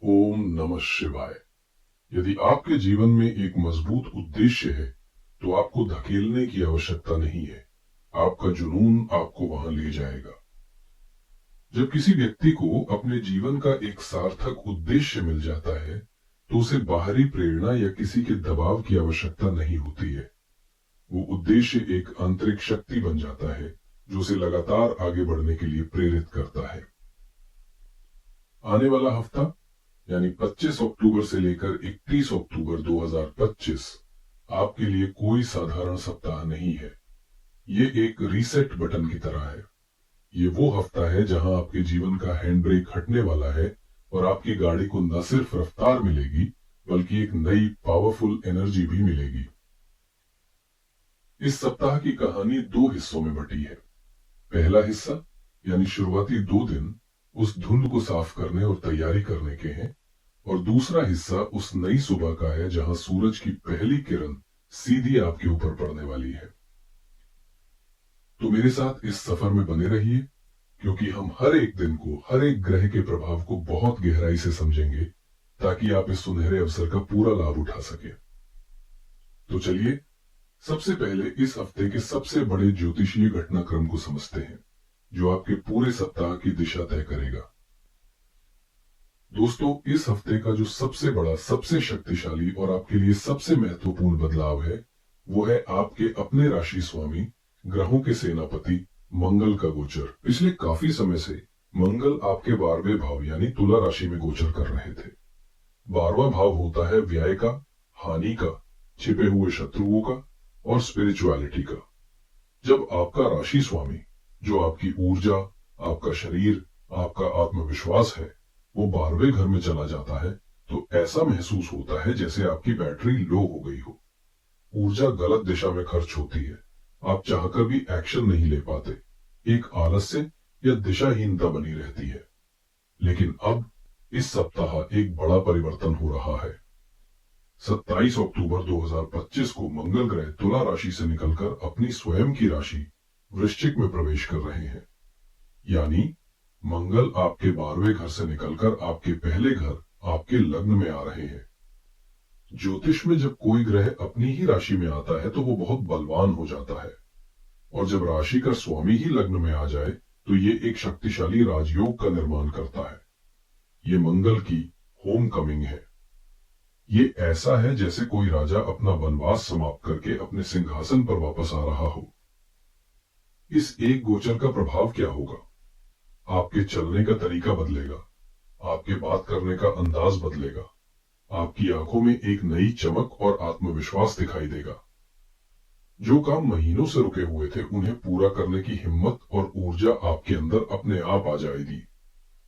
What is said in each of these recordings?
ओम नमः शिवाय। यदि आपके जीवन में एक मजबूत उद्देश्य है तो आपको धकेलने की आवश्यकता नहीं है। आपका जुनून आपको वहां ले जाएगा। जब किसी व्यक्ति को अपने जीवन का एक सार्थक उद्देश्य मिल जाता है तो उसे बाहरी प्रेरणा या किसी के दबाव की आवश्यकता नहीं होती है। वो उद्देश्य एक आंतरिक शक्ति बन जाता है जो उसे लगातार आगे बढ़ने के लिए प्रेरित करता है। आने वाला हफ्ता यानी 25 अक्टूबर से लेकर 31 अक्टूबर 2025 आपके लिए कोई साधारण सप्ताह नहीं है। ये एक रीसेट बटन की तरह है। ये वो हफ्ता है जहां आपके जीवन का हैंड ब्रेक हटने वाला है और आपकी गाड़ी को न सिर्फ रफ्तार मिलेगी बल्कि एक नई पावरफुल एनर्जी भी मिलेगी। इस सप्ताह की कहानी 2 हिस्सों में बटी है। पहला हिस्सा यानी शुरुआती 2 दिन उस धुंध को साफ करने और तैयारी करने के हैं, और दूसरा हिस्सा उस नई सुबह का है जहां सूरज की पहली किरण सीधी आपके ऊपर पड़ने वाली है। तो मेरे साथ इस सफर में बने रहिए, क्योंकि हम हर एक दिन को, हर एक ग्रह के प्रभाव को बहुत गहराई से समझेंगे ताकि आप इस सुनहरे अवसर का पूरा लाभ उठा सके। तो चलिए सबसे पहले इस हफ्ते के सबसे बड़े ज्योतिषीय घटनाक्रम को समझते हैं जो आपके पूरे सप्ताह की दिशा तय करेगा। दोस्तों, इस हफ्ते का जो सबसे बड़ा, सबसे शक्तिशाली और आपके लिए सबसे महत्वपूर्ण बदलाव है वो है आपके अपने राशि स्वामी, ग्रहों के सेनापति मंगल का गोचर। पिछले काफी समय से मंगल आपके 12वें भाव यानी तुला राशि में गोचर कर रहे थे। 12वां भाव होता है व्यय का, हानि का, छिपे हुए शत्रुओं का और स्पिरिचुअलिटी का। जब आपका राशि स्वामी, जो आपकी ऊर्जा, आपका शरीर, आपका आत्मविश्वास है, वो 12वें घर में चला जाता है तो ऐसा महसूस होता है जैसे आपकी बैटरी लो हो गई हो। ऊर्जा गलत दिशा में खर्च होती है, आप चाहकर भी एक्शन नहीं ले पाते, एक आलस्य या दिशाहीनता बनी रहती है। लेकिन अब इस सप्ताह एक बड़ा परिवर्तन हो रहा है। 27 अक्टूबर 2025 को मंगल ग्रह तुला राशि से निकलकर अपनी स्वयं की राशि वृश्चिक में प्रवेश कर रहे हैं। यानी मंगल आपके 12वें घर से निकलकर आपके पहले घर, आपके लग्न में आ रहे हैं। ज्योतिष में जब कोई ग्रह अपनी ही राशि में आता है तो वो बहुत बलवान हो जाता है, और जब राशि का स्वामी ही लग्न में आ जाए तो ये एक शक्तिशाली राजयोग का निर्माण करता है। ये मंगल की होम कमिंग है। ये ऐसा है जैसे कोई राजा अपना वनवास समाप्त करके अपने सिंहासन पर वापस आ रहा हो। इस एक गोचर का प्रभाव क्या होगा? आपके चलने का तरीका बदलेगा, आपके बात करने का अंदाज बदलेगा, आपकी आंखों में एक नई चमक और आत्मविश्वास दिखाई देगा। जो काम महीनों से रुके हुए थे उन्हें पूरा करने की हिम्मत और ऊर्जा आपके अंदर अपने आप आ जाएगी।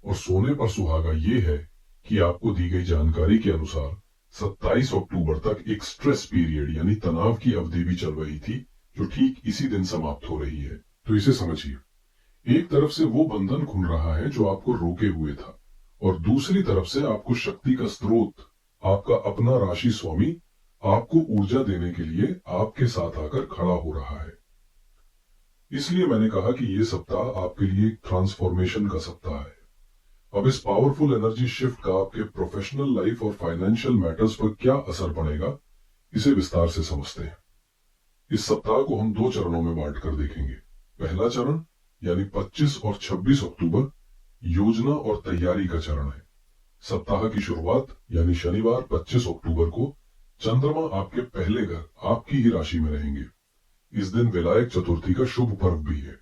और सोने पर सुहागा ये है कि आपको दी गई जानकारी के अनुसार 27 अक्टूबर तक एक स्ट्रेस पीरियड यानी तनाव की अवधि भी चल रही थी जो ठीक इसी दिन समाप्त हो रही है। तो इसे समझिए, एक तरफ से वो बंधन खुल रहा है जो आपको रोके हुए था, और दूसरी तरफ से आपको शक्ति का स्रोत, आपका अपना राशि स्वामी, आपको ऊर्जा देने के लिए आपके साथ आकर खड़ा हो रहा है। इसलिए मैंने कहा कि ये सप्ताह आपके लिए एक ट्रांसफॉर्मेशन का सप्ताह है। अब इस पावरफुल एनर्जी शिफ्ट का आपके प्रोफेशनल लाइफ और फाइनेंशियल मैटर्स पर क्या असर पड़ेगा, इसे विस्तार से समझते हैं। इस सप्ताह को हम 2 चरणों में बांट कर देखेंगे। पहला चरण यानी 25 और 26 अक्टूबर योजना और तैयारी का चरण है। सप्ताह की शुरुआत यानी शनिवार 25 अक्टूबर को चंद्रमा आपके पहले घर, आपकी ही राशि में रहेंगे। इस दिन विनायक चतुर्थी का शुभ पर्व भी है।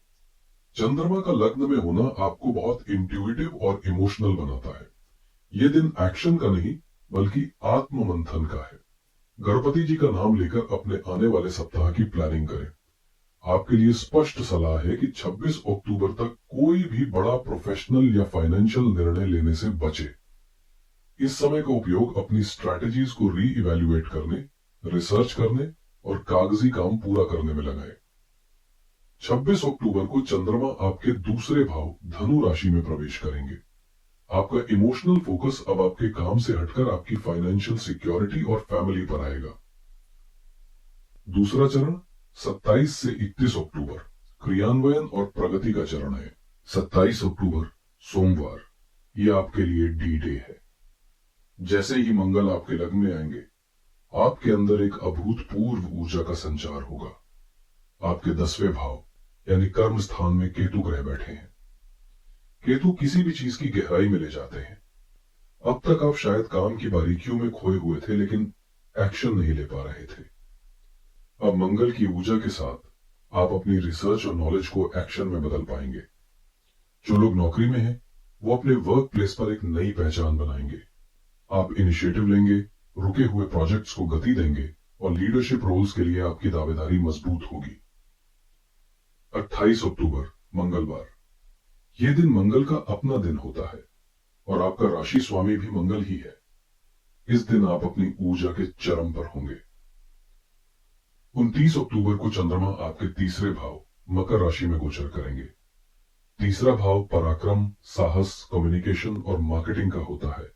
चंद्रमा का लग्न में होना आपको बहुत इंट्यूटिव और इमोशनल बनाता है। ये दिन एक्शन का नहीं बल्कि आत्म मंथन का है। गणपति जी का नाम लेकर अपने आने वाले सप्ताह की प्लानिंग करें। आपके लिए स्पष्ट सलाह है कि 26 अक्टूबर तक कोई भी बड़ा प्रोफेशनल या फाइनेंशियल निर्णय लेने से बचे। इस समय का उपयोग अपनी स्ट्रैटेजीज को री इवैल्यूएट करने, रिसर्च करने और कागजी काम पूरा करने में लगाएं। 26 अक्टूबर को चंद्रमा आपके दूसरे भाव धनु राशि में प्रवेश करेंगे। आपका इमोशनल फोकस अब आपके काम से हटकर आपकी फाइनेंशियल सिक्योरिटी और फैमिली पर आएगा। दूसरा चरण 27 से 31 अक्टूबर क्रियान्वयन और प्रगति का चरण है। 27 अक्टूबर सोमवार, ये आपके लिए डी डे है। जैसे ही मंगल आपके लग्न में आएंगे, आपके अंदर एक अभूतपूर्व ऊर्जा का संचार होगा। आपके 10वें भाव यानी कर्म स्थान में केतु ग्रह बैठे हैं। केतु किसी भी चीज की गहराई में ले जाते हैं। अब तक आप शायद काम की बारीकियों में खोए हुए थे, लेकिन एक्शन नहीं ले पा रहे थे। अब मंगल की ऊर्जा के साथ आप अपनी रिसर्च और नॉलेज को एक्शन में बदल पाएंगे। जो लोग नौकरी में हैं, वो अपने वर्क प्लेस पर एक नई पहचान बनाएंगे। आप इनिशिएटिव लेंगे, रुके हुए प्रोजेक्ट्स को गति देंगे और लीडरशिप रोल्स के लिए आपकी दावेदारी मजबूत होगी। 28 अक्टूबर मंगलवार, यह दिन मंगल का अपना दिन होता है और आपका राशि स्वामी भी मंगल ही है। इस दिन आप अपनी ऊर्जा के चरम पर होंगे। 29 अक्टूबर को चंद्रमा आपके तीसरे भाव मकर राशि में गोचर करेंगे। तीसरा भाव पराक्रम, साहस, कम्युनिकेशन और मार्केटिंग का होता है।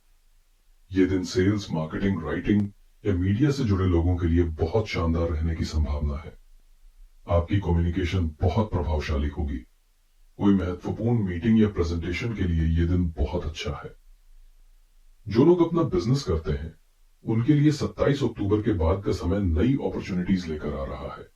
यह दिन सेल्स, मार्केटिंग, राइटिंग या मीडिया से जुड़े लोगों के लिए बहुत शानदार रहने की संभावना है। आपकी कम्युनिकेशन बहुत प्रभावशाली होगी। कोई महत्वपूर्ण मीटिंग या प्रेजेंटेशन के लिए यह दिन बहुत अच्छा है। जो लोग अपना बिजनेस करते हैं, उनके लिए 27 अक्टूबर के बाद का समय नई अपॉर्चुनिटीज लेकर आ रहा है।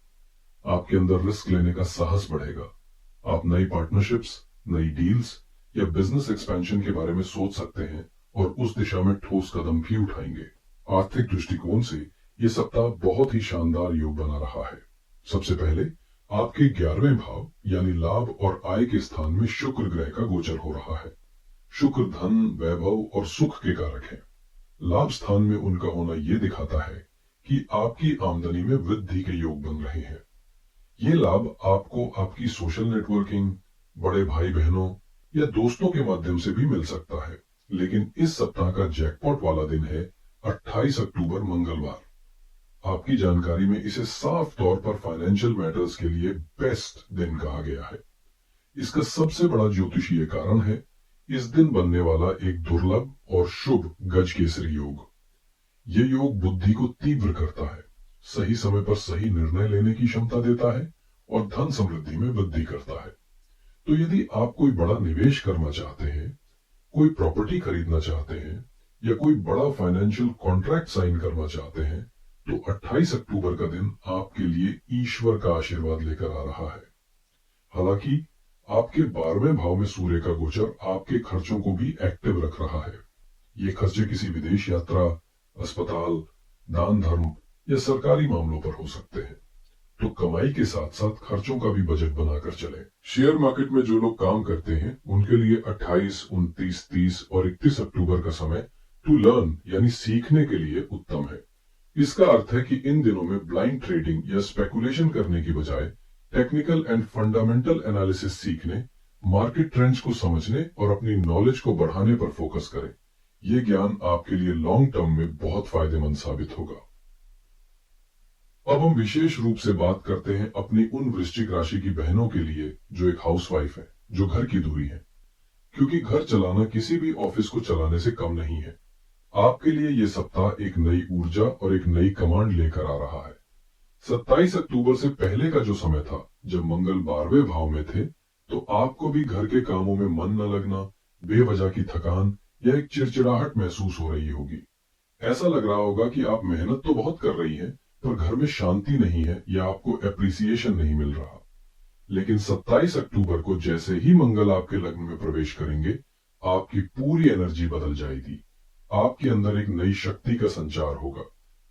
आपके अंदर रिस्क लेने का साहस बढ़ेगा। आप नई पार्टनरशिप्स, नई डील्स या बिजनेस एक्सपेंशन के बारे में सोच सकते हैं और उस दिशा में ठोस कदम भी उठाएंगे। आर्थिक दृष्टिकोण से यह सप्ताह बहुत ही शानदार योग बना रहा है। सबसे पहले आपके 11वें भाव यानी लाभ और आय के स्थान में शुक्र ग्रह का गोचर हो रहा है। शुक्र धन, वैभव और सुख के कारक हैं। लाभ स्थान में उनका होना यह दिखाता है कि आपकी आमदनी में वृद्धि के योग बन रहे हैं। ये लाभ आपको आपकी सोशल नेटवर्किंग, बड़े भाई बहनों या दोस्तों के माध्यम से भी मिल सकता है। लेकिन इस सप्ताह का जैकपॉट वाला दिन है 28 अक्टूबर मंगलवार। आपकी जानकारी में इसे साफ तौर पर फाइनेंशियल मैटर्स के लिए बेस्ट दिन कहा गया है। इसका सबसे बड़ा ज्योतिषीय कारण है इस दिन बनने वाला एक दुर्लभ और शुभ गज केसरी योग। यह योग बुद्धि को तीव्र करता है, सही समय पर सही निर्णय लेने की क्षमता देता है और धन समृद्धि में वृद्धि करता है। तो यदि आप कोई बड़ा निवेश करना चाहते हैं, कोई प्रॉपर्टी खरीदना चाहते हैं या कोई बड़ा फाइनेंशियल कॉन्ट्रैक्ट साइन करना चाहते हैं, तो 28 अक्टूबर का दिन आपके लिए ईश्वर का आशीर्वाद लेकर आ रहा है। हालांकि आपके 12वें भाव में सूर्य का गोचर आपके खर्चों को भी एक्टिव रख रहा है। ये खर्चे किसी विदेश यात्रा, अस्पताल, दान धर्म या सरकारी मामलों पर हो सकते हैं। तो कमाई के साथ साथ खर्चों का भी बजट बनाकर चलें। शेयर मार्केट में जो लोग काम करते हैं, उनके लिए 28, 29, 30 और 31 अक्टूबर का समय टू लर्न यानी सीखने के लिए उत्तम है। इसका अर्थ है कि इन दिनों में ब्लाइंड ट्रेडिंग या स्पेकुलेशन करने की बजाय टेक्निकल एंड फंडामेंटल एनालिसिस सीखने, मार्केट ट्रेंड्स को समझने और अपनी नॉलेज को बढ़ाने पर फोकस करें। यह ज्ञान आपके लिए लॉन्ग टर्म में बहुत फायदेमंद साबित होगा। अब हम विशेष रूप से बात करते हैं अपनी उन वृश्चिक राशि की बहनों के लिए जो एक हाउसवाइफ है, जो घर की दूरी है, क्योंकि घर चलाना किसी भी ऑफिस को चलाने से कम नहीं है। आपके लिए यह सप्ताह एक नई ऊर्जा और एक नई कमांड लेकर आ रहा है। 27 अक्टूबर से पहले का जो समय था, जब मंगल 12वें भाव में थे, तो आपको भी घर के कामों में मन न लगना, बेवजह की थकान या एक चिड़चिड़ाहट महसूस हो रही होगी। ऐसा लग रहा होगा कि आप मेहनत तो बहुत कर रही हैं, पर घर में शांति नहीं है या आपको एप्रिसिएशन नहीं मिल रहा। लेकिन 27 अक्टूबर को जैसे ही मंगल आपके लग्न में प्रवेश करेंगे, आपकी पूरी एनर्जी बदल जाएगी। आपके अंदर एक नई शक्ति का संचार होगा।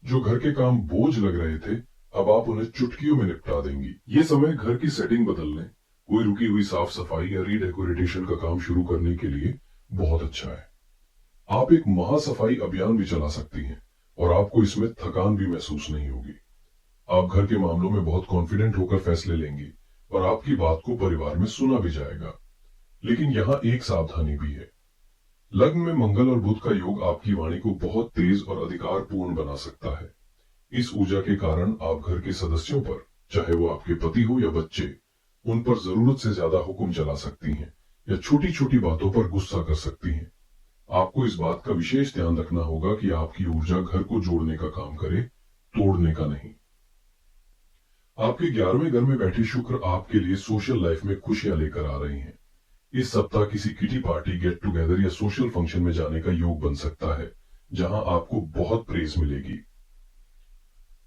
जो घर के काम बोझ लग रहे थे, अब आप उन्हें चुटकियों में निपटा देंगी। ये समय घर की सेटिंग बदलने, कोई रुकी हुई साफ सफाई या रीडेकोरेशन का काम शुरू करने के लिए बहुत अच्छा है। आप एक महासफाई अभियान भी चला सकती हैं और आपको इसमें थकान भी महसूस नहीं होगी। आप घर के मामलों में बहुत कॉन्फिडेंट होकर फैसले लेंगी और आपकी बात को परिवार में सुना भी जाएगा। लेकिन यहाँ एक सावधानी भी है। लग्न में मंगल और बुध का योग आपकी वाणी को बहुत तेज और अधिकारपूर्ण बना सकता है। इस ऊर्जा के कारण आप घर के सदस्यों पर, चाहे वो आपके पति हो या बच्चे, उन पर जरूरत से ज्यादा हुक्म चला सकती हैं या छोटी छोटी बातों पर गुस्सा कर सकती हैं। आपको इस बात का विशेष ध्यान रखना होगा कि आपकी ऊर्जा घर को जोड़ने का काम करे, तोड़ने का नहीं। आपके 11वें घर में बैठे शुक्र आपके लिए सोशल लाइफ में खुशियां लेकर आ रहे हैं। इस सप्ताह किसी किटी पार्टी, गेट टुगेदर या सोशल फंक्शन में जाने का योग बन सकता है, जहां आपको बहुत प्रेज मिलेगी।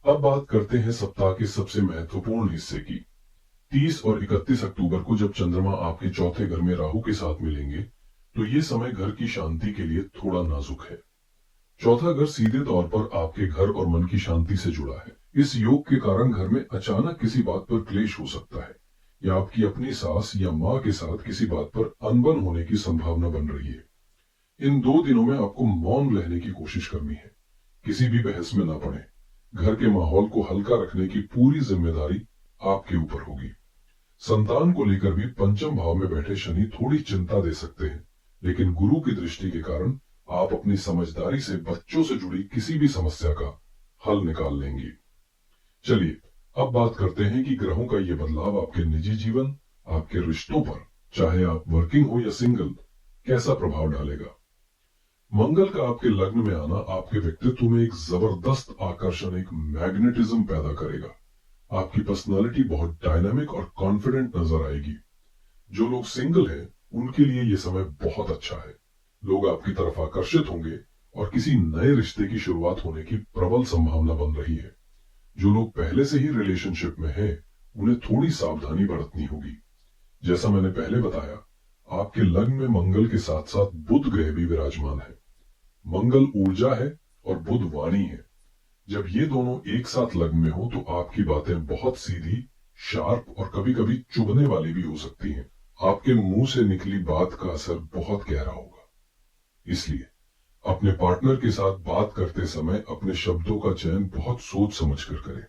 अब बात करते हैं सप्ताह के सबसे महत्वपूर्ण हिस्से की। 30 और 31 अक्टूबर को जब चंद्रमा आपके चौथे घर में राहु के साथ मिलेंगे, तो ये समय घर की शांति के लिए थोड़ा नाजुक है। चौथा घर सीधे तौर पर आपके घर और मन की शांति से जुड़ा है। इस योग के कारण घर में अचानक किसी बात पर क्लेश हो सकता है, या आपकी अपनी सास या माँ के साथ किसी बात पर अनबन होने की संभावना बन रही है। इन 2 दिनों में आपको मौन रहने की कोशिश करनी है, किसी भी बहस में ना पड़े। घर के माहौल को हल्का रखने की पूरी जिम्मेदारी आपके ऊपर होगी। संतान को लेकर भी पंचम भाव में बैठे शनि थोड़ी चिंता दे सकते हैं, लेकिन गुरु की दृष्टि के कारण आप अपनी समझदारी से बच्चों से जुड़ी किसी भी समस्या का हल निकाल लेंगी। चलिए अब बात करते हैं कि ग्रहों का ये बदलाव आपके निजी जीवन, आपके रिश्तों पर, चाहे आप वर्किंग हो या सिंगल, कैसा प्रभाव डालेगा। मंगल का आपके लग्न में आना आपके व्यक्तित्व में एक जबरदस्त आकर्षण, एक मैग्नेटिज्म पैदा करेगा। आपकी पर्सनालिटी बहुत डायनामिक और कॉन्फिडेंट नजर आएगी। जो लोग सिंगल हैं, उनके लिए यह समय बहुत अच्छा है। लोग आपकी तरफ आकर्षित होंगे और किसी नए रिश्ते की शुरुआत होने की प्रबल संभावना बन रही है। जो लोग पहले से ही रिलेशनशिप में हैं, उन्हें थोड़ी सावधानी बरतनी होगी। जैसा मैंने पहले बताया, आपके लग्न में मंगल के साथ साथ बुध ग्रह भी विराजमान है। मंगल ऊर्जा है और बुध वाणी है। जब ये दोनों एक साथ लग्न में हो तो आपकी बातें बहुत सीधी, शार्प और कभी कभी चुभने वाली भी हो सकती हैं। आपके मुंह से निकली बात का असर बहुत गहरा होगा। इसलिए अपने पार्टनर के साथ बात करते समय अपने शब्दों का चयन बहुत सोच समझकर करें।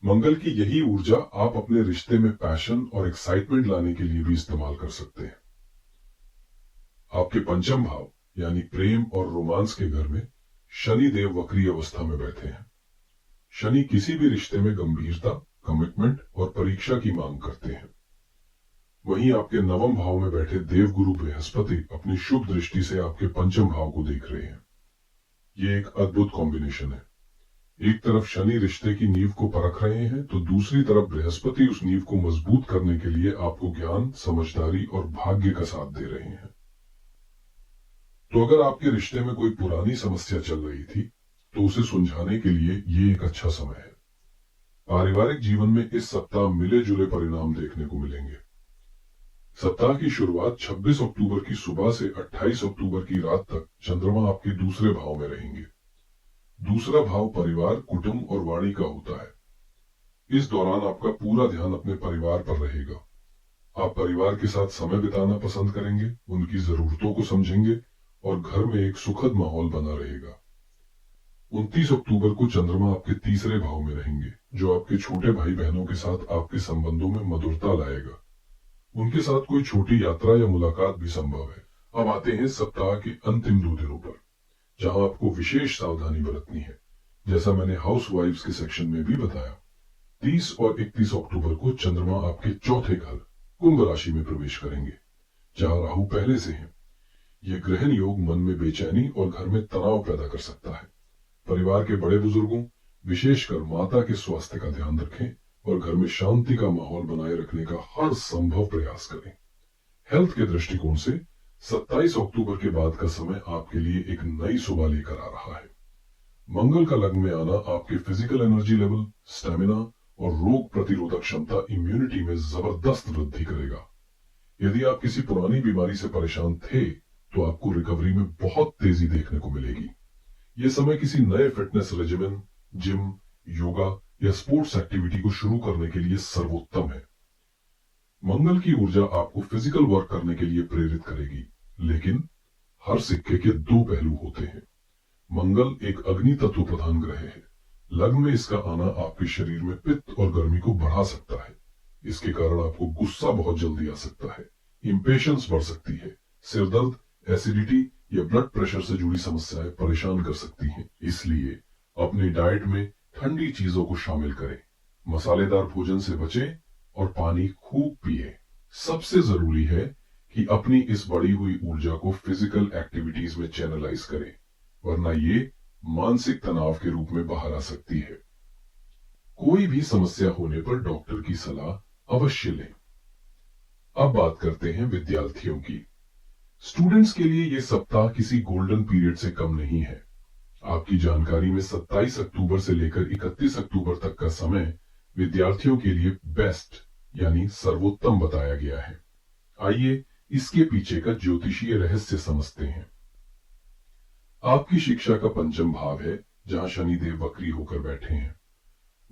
मंगल की यही ऊर्जा आप अपने रिश्ते में पैशन और एक्साइटमेंट लाने के लिए भी इस्तेमाल कर सकते हैं। आपके पंचम भाव यानी प्रेम और रोमांस के घर में शनि देव वक्री अवस्था में बैठे हैं। शनि किसी भी रिश्ते में गंभीरता, कमिटमेंट और परीक्षा की मांग करते हैं। वहीं आपके नवम भाव में बैठे देवगुरु बृहस्पति अपनी शुभ दृष्टि से आपके पंचम भाव को देख रहे हैं। ये एक अद्भुत कॉम्बिनेशन है। एक तरफ शनि रिश्ते की नींव को परख रहे हैं, तो दूसरी तरफ बृहस्पति उस नींव को मजबूत करने के लिए आपको ज्ञान, समझदारी और भाग्य का साथ दे रहे हैं। तो अगर आपके रिश्ते में कोई पुरानी समस्या चल रही थी, तो उसे सुलझाने के लिए ये एक अच्छा समय है। पारिवारिक जीवन में इस सप्ताह मिले जुले परिणाम देखने को मिलेंगे। सप्ताह की शुरुआत 26 अक्टूबर की सुबह से 28 अक्टूबर की रात तक चंद्रमा आपके दूसरे भाव में रहेंगे। दूसरा भाव परिवार, कुटुंब और वाणी का होता है। इस दौरान आपका पूरा ध्यान अपने परिवार पर रहेगा। आप परिवार के साथ समय बिताना पसंद करेंगे, उनकी जरूरतों को समझेंगे और घर में एक सुखद माहौल बना रहेगा। 29 अक्टूबर को चंद्रमा आपके तीसरे भाव में रहेंगे, जो आपके छोटे भाई बहनों के साथ आपके संबंधों में मधुरता लाएगा। उनके साथ कोई छोटी यात्रा या मुलाकात भी संभव है। अब आते हैं सप्ताह के अंतिम 2 दिनों पर, जहां आपको विशेष सावधानी बरतनी है। जैसा मैंने हाउस वाइफ्स के सेक्शन में भी बताया, 30 और 31 अक्टूबर को चंद्रमा आपके चौथे घर कुंभ राशि में प्रवेश करेंगे, जहां राहु पहले से है। यह ग्रहण योग मन में बेचैनी और घर में तनाव पैदा कर सकता है। परिवार के बड़े बुजुर्गों, विशेषकर माता के स्वास्थ्य का ध्यान रखें और घर में शांति का माहौल बनाए रखने का हर संभव प्रयास करें। हेल्थ के दृष्टिकोण से 27 अक्टूबर के बाद का समय आपके लिए एक नई सुबह लेकर आ रहा है। मंगल का लग्न में आना आपके फिजिकल एनर्जी लेवल, स्टेमिना और रोग प्रतिरोधक क्षमता, इम्यूनिटी में जबरदस्त वृद्धि करेगा। यदि आप किसी पुरानी बीमारी से परेशान थे, तो आपको रिकवरी में बहुत तेजी देखने को मिलेगी। यह समय किसी नए फिटनेस रेजिमेन, जिम, योगा या स्पोर्ट्स एक्टिविटी को शुरू करने के लिए सर्वोत्तम है। मंगल की ऊर्जा आपको फिजिकल वर्क करने के लिए प्रेरित करेगी, लेकिन हर सिक्के के 2 पहलू होते हैं। मंगल एक अग्नि तत्व प्रधान ग्रह है। लग्न में इसका आना आपके शरीर में पित्त और गर्मी को बढ़ा सकता है। इसके कारण आपको गुस्सा बहुत जल्दी आ सकता है, इंपेशेंस बढ़ सकती है, सिरदर्द, एसिडिटी या ब्लड प्रेशर से जुड़ी समस्याएं परेशान कर सकती हैं। इसलिए अपनी डाइट में ठंडी चीजों को शामिल करें, मसालेदार भोजन से बचें और पानी खूब पिए। सबसे जरूरी है कि अपनी इस बढ़ी हुई ऊर्जा को फिजिकल एक्टिविटीज में चैनलाइज करें, वरना ये मानसिक तनाव के रूप में बाहर आ सकती है। कोई भी समस्या होने पर डॉक्टर की सलाह अवश्य लें। अब बात करते हैं विद्यार्थियों की। स्टूडेंट्स के लिए यह सप्ताह किसी गोल्डन पीरियड से कम नहीं है। आपकी जानकारी में 27 अक्टूबर से लेकर 31 अक्टूबर तक का समय विद्यार्थियों के लिए बेस्ट यानी सर्वोत्तम बताया गया है। आइए इसके पीछे का ज्योतिषीय रहस्य समझते हैं। आपकी शिक्षा का पंचम भाव है, जहां शनिदेव वक्री होकर बैठे हैं।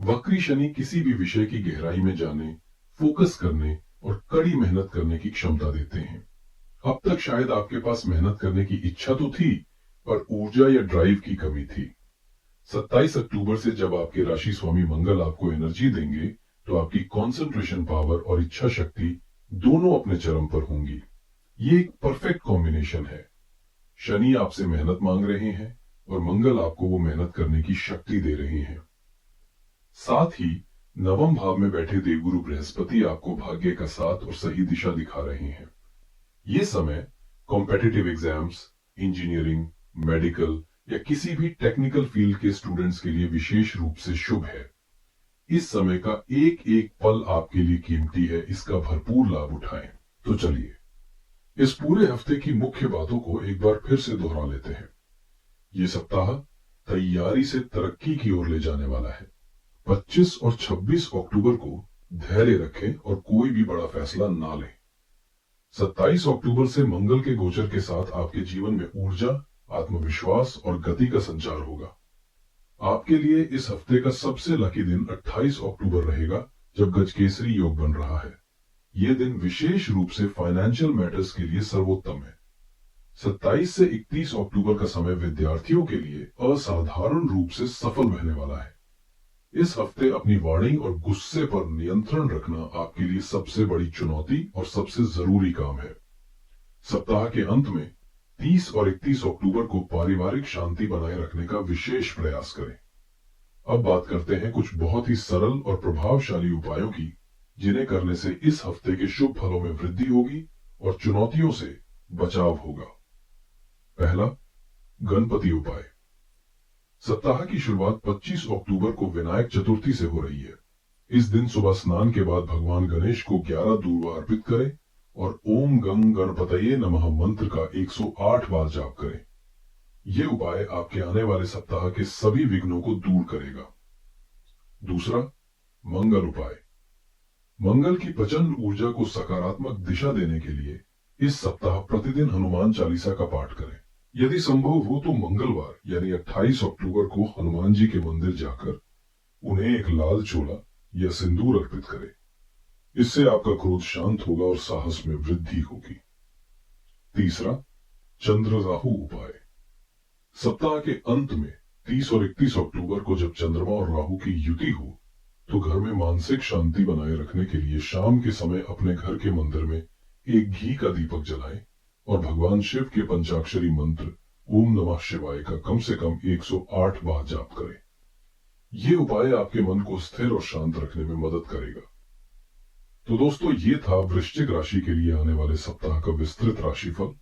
वक्री शनि किसी भी विषय की गहराई में जाने, फोकस करने और कड़ी मेहनत करने की क्षमता देते हैं। अब तक शायद आपके पास मेहनत करने की इच्छा तो थी, पर ऊर्जा या ड्राइव की कमी थी। 27 अक्टूबर से जब आपके राशि स्वामी मंगल आपको एनर्जी देंगे, तो आपकी कंसंट्रेशन पावर और इच्छा शक्ति दोनों अपने चरम पर होंगी। ये एक परफेक्ट कॉम्बिनेशन है। शनि आपसे मेहनत मांग रहे हैं और मंगल आपको वो मेहनत करने की शक्ति दे रहे हैं। साथ ही नवम भाव में बैठे देवगुरु बृहस्पति आपको भाग्य का साथ और सही दिशा दिखा रहे हैं। ये समय कॉम्पिटिटिव एग्जाम्स, इंजीनियरिंग, मेडिकल या किसी भी टेक्निकल फील्ड के स्टूडेंट्स के लिए विशेष रूप से शुभ है। इस समय का एक एक पल आपके लिए कीमती है, इसका भरपूर लाभ उठाएं। तो चलिए इस पूरे हफ्ते की मुख्य बातों को एक बार फिर से दोहरा लेते हैं। ये सप्ताह तैयारी से तरक्की की ओर ले जाने वाला है। 25 और 26 अक्टूबर को धैर्य रखें और कोई भी बड़ा फैसला ना लें। 27 अक्टूबर से मंगल के गोचर के साथ आपके जीवन में ऊर्जा, आत्मविश्वास और गति का संचार होगा। आपके लिए इस हफ्ते का सबसे लकी दिन 28 अक्टूबर रहेगा, जब गजकेसरी योग बन रहा है। यह दिन विशेष रूप से फाइनेंशियल मैटर्स के लिए सर्वोत्तम है। 27 से 31 अक्टूबर का समय विद्यार्थियों के लिए असाधारण रूप से सफल रहने वाला है। इस हफ्ते अपनी वाणी और गुस्से पर नियंत्रण रखना आपके लिए सबसे बड़ी चुनौती और सबसे जरूरी काम है। सप्ताह के अंत में 30 और 31 अक्टूबर को पारिवारिक शांति बनाए रखने का विशेष प्रयास करें। अब बात करते हैं कुछ बहुत ही सरल और प्रभावशाली उपायों की, जिन्हें करने से इस हफ्ते के शुभ फलों में वृद्धि होगी और चुनौतियों से बचाव होगा। पहला, गणपति उपाय। सप्ताह की शुरुआत 25 अक्टूबर को विनायक चतुर्थी से हो रही है। इस दिन सुबह स्नान के बाद भगवान गणेश को 11 दूर्वा अर्पित करें और ओम गं गणपतये नमः मंत्र का 108 बार जाप करें। यह उपाय आपके आने वाले सप्ताह के सभी विघ्नों को दूर करेगा। दूसरा, मंगल उपाय। मंगल की प्रचंड ऊर्जा को सकारात्मक दिशा देने के लिए इस सप्ताह प्रतिदिन हनुमान चालीसा का पाठ करें। यदि संभव हो तो मंगलवार यानी 28 अक्टूबर को हनुमान जी के मंदिर जाकर उन्हें एक लाल चोला या सिंदूर अर्पित करें। इससे आपका क्रोध शांत होगा और साहस में वृद्धि होगी। तीसरा, चंद्र राहु उपाय। सप्ताह के अंत में 30 और 31 अक्टूबर को जब चंद्रमा और राहु की युति हो, तो घर में मानसिक शांति बनाए रखने के लिए शाम के समय अपने घर के मंदिर में एक घी का दीपक जलाएं और भगवान शिव के पंचाक्षरी मंत्र ओम नमः शिवाय का कम से कम 108 बार जाप करें। यह उपाय आपके मन को स्थिर और शांत रखने में मदद करेगा। तो दोस्तों, ये था वृश्चिक राशि के लिए आने वाले सप्ताह का विस्तृत राशिफल।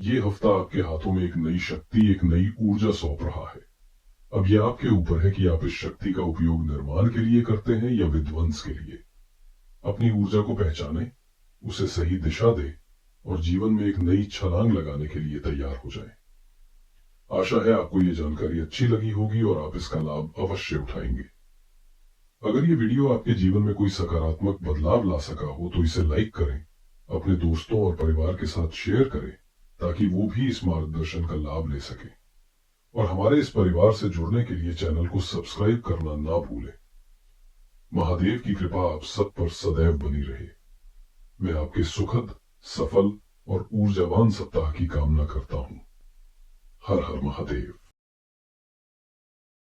ये हफ्ता आपके हाथों में एक नई शक्ति, एक नई ऊर्जा सौंप रहा है। अब यह आपके ऊपर है कि आप इस शक्ति का उपयोग निर्माण के लिए करते हैं या विध्वंस के लिए। अपनी ऊर्जा को पहचानें, उसे सही दिशा दें और जीवन में एक नई छलांग लगाने के लिए तैयार हो जाएं। आशा है आपको ये जानकारी अच्छी लगी होगी और आप इसका लाभ अवश्य उठाएंगे। अगर ये वीडियो आपके जीवन में कोई सकारात्मक बदलाव ला सका हो तो इसे लाइक करें, अपने दोस्तों और परिवार के साथ शेयर करें, ताकि वो भी इस मार्गदर्शन का लाभ ले सके। और हमारे इस परिवार से जुड़ने के लिए चैनल को सब्सक्राइब करना ना भूलें। महादेव की कृपा आप सब पर सदैव बनी रहे। मैं आपके सुखद, सफल और ऊर्जावान सप्ताह की कामना करता हूं। हर हर महादेव।